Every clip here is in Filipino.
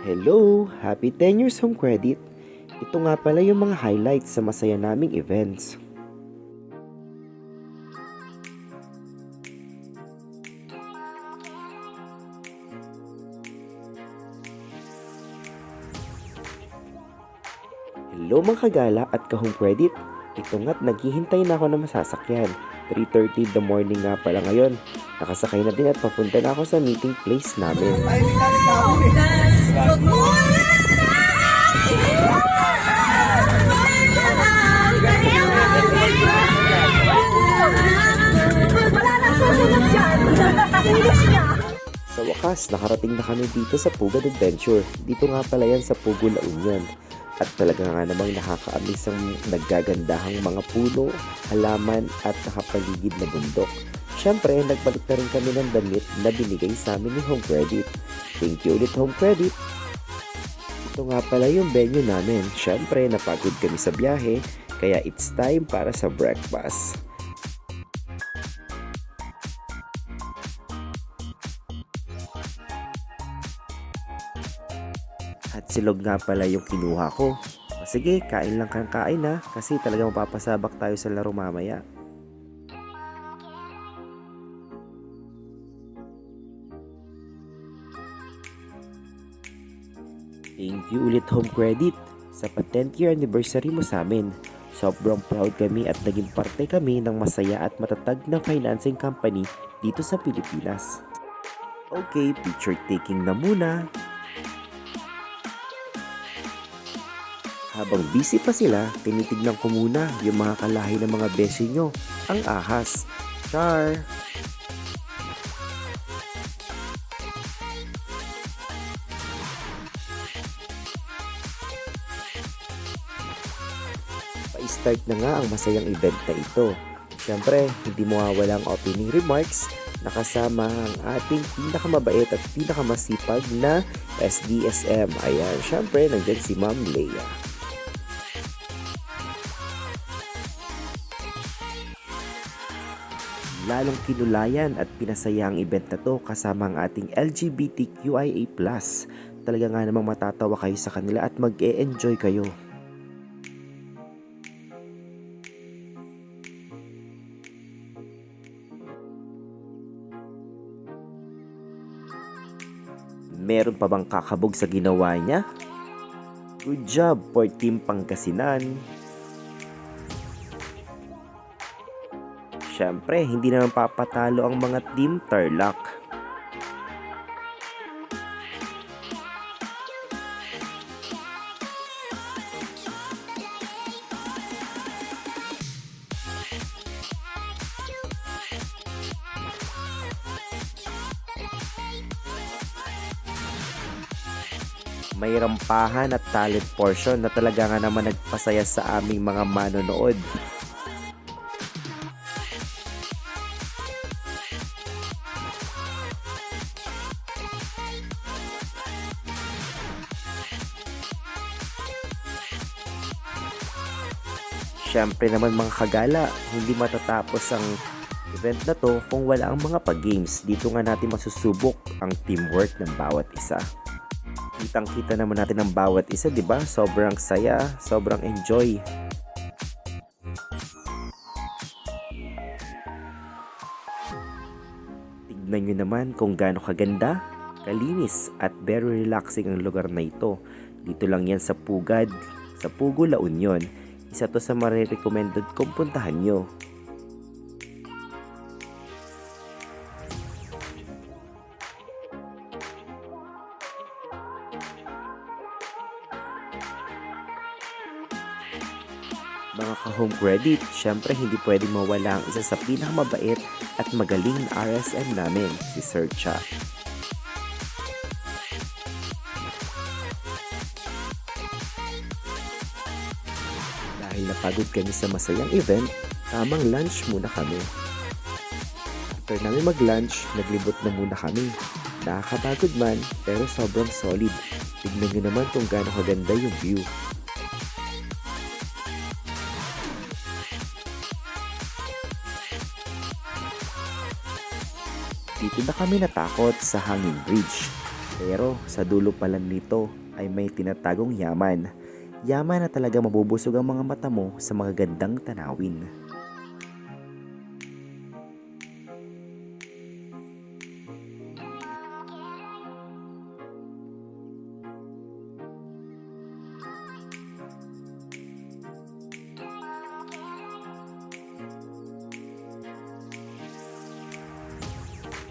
Hello! Happy 10 years home credit! Ito nga pala yung mga highlights sa masaya naming events. Hello mga kagala at ka-home credit! Ito nga't naghihintay na ako ng masasakyan. 3:30 in the morning nga pala ngayon. Nakasakay na din at papunta na ako sa meeting place namin. Sa wakas, nakarating na kami dito sa Pugad Adventure. Dito nga pala yan sa Pugo, La Union. At talaga nga namang nakaka-amaze ang naggagandahang mga puno, halaman at nakapaligid na bundok. Siyempre, nagbalik na rin kami ng damit na binigay sa amin ni Home Credit. Thank you ulit Home Credit! Ito nga pala yung venue namin. Siyempre, napagod kami sa biyahe, kaya it's time para sa breakfast. At silog nga pala yung kinuha ko. O sige, kain lang kang kain na kasi talaga mapapasabak tayo sa laro mamaya. Thank you ulit Home Credit sa 10th year anniversary mo sa amin. Sobrang proud kami at naging parte kami ng masaya at matatag na financing company dito sa Pilipinas. Okay, picture taking na muna. Habang busy pa sila, tinitignan ko muna yung mga kalahi ng mga beshi nyo, ang ahas. Char! Pa-start na nga ang masayang event na ito. Siyempre, hindi mawawala ang opening remarks na kasama ang ating pinakamabait at pinakamasipag na SDSM. Ayan, siyempre, nandyan si Ma'am Leia. Lalong kinulayan at pinasaya ang event na to kasama ang ating LGBTQIA+. Talaga nga namang matatawa kayo sa kanila at mag-e-enjoy kayo. Meron pa bang kakabog sa ginawa niya? Good job for Team Pangasinan! Siyempre, hindi naman papatalo ang mga Team Tarlac. May rampahan at talent portion na talaga nga naman nagpasaya sa aming mga manonood. Siyempre naman mga kagala, hindi matatapos ang event na to kung wala ang mga pag-games. Dito nga natin masusubok ang teamwork ng bawat isa. Kitang-kita naman natin ang bawat isa, di ba? Sobrang saya, sobrang enjoy. Tignan nyo naman kung gaano kaganda, kalinis at very relaxing ang lugar na ito. Dito lang yan sa Pugad, sa Pugo, La Union. Isa to sa marirecommended kung puntahan nyo. Mga ka-home credit, syempre hindi pwedeng mawala ang isa sa pinakamabait at magaling na RSM namin, si Sir Cha. Dahil napagod kami sa masayang event, tamang lunch muna kami. After namin mag-lunch, naglibot na muna kami. Nakakapagod man, pero sobrang solid. Tignan nyo naman kung gaano kaganda yung view. Dito na kami natakot sa hanging bridge. Pero sa dulo pala nito ay may tinatagong yaman. Yaman na talaga mabubusog ang mga mata mo sa mga gandang tanawin.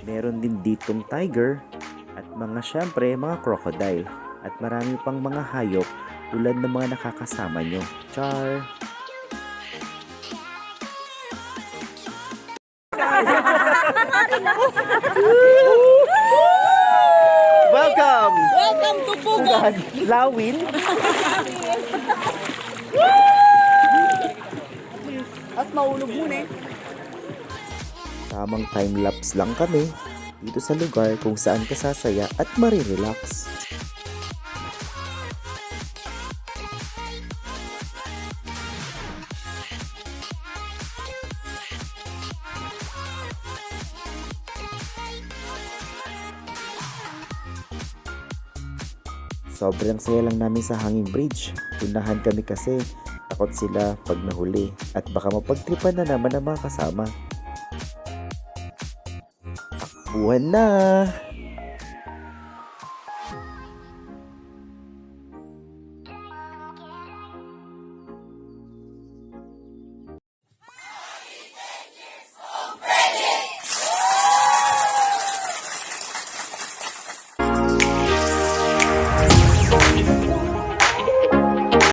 Meron din ditong tiger at mga crocodile at marami pang mga hayop tulad ng mga nakakasama nyo. Char! Welcome! Welcome to Pugat! Lawin! At mahulog muna eh. Tamang time-lapse lang kami dito sa lugar kung saan ka sasaya at marirelax. Sobrang saya lang namin sa hanging bridge. Unahan kami kasi takot sila pag nahuli at baka mapagtripan na naman ang mga kasama. Takbuhan na!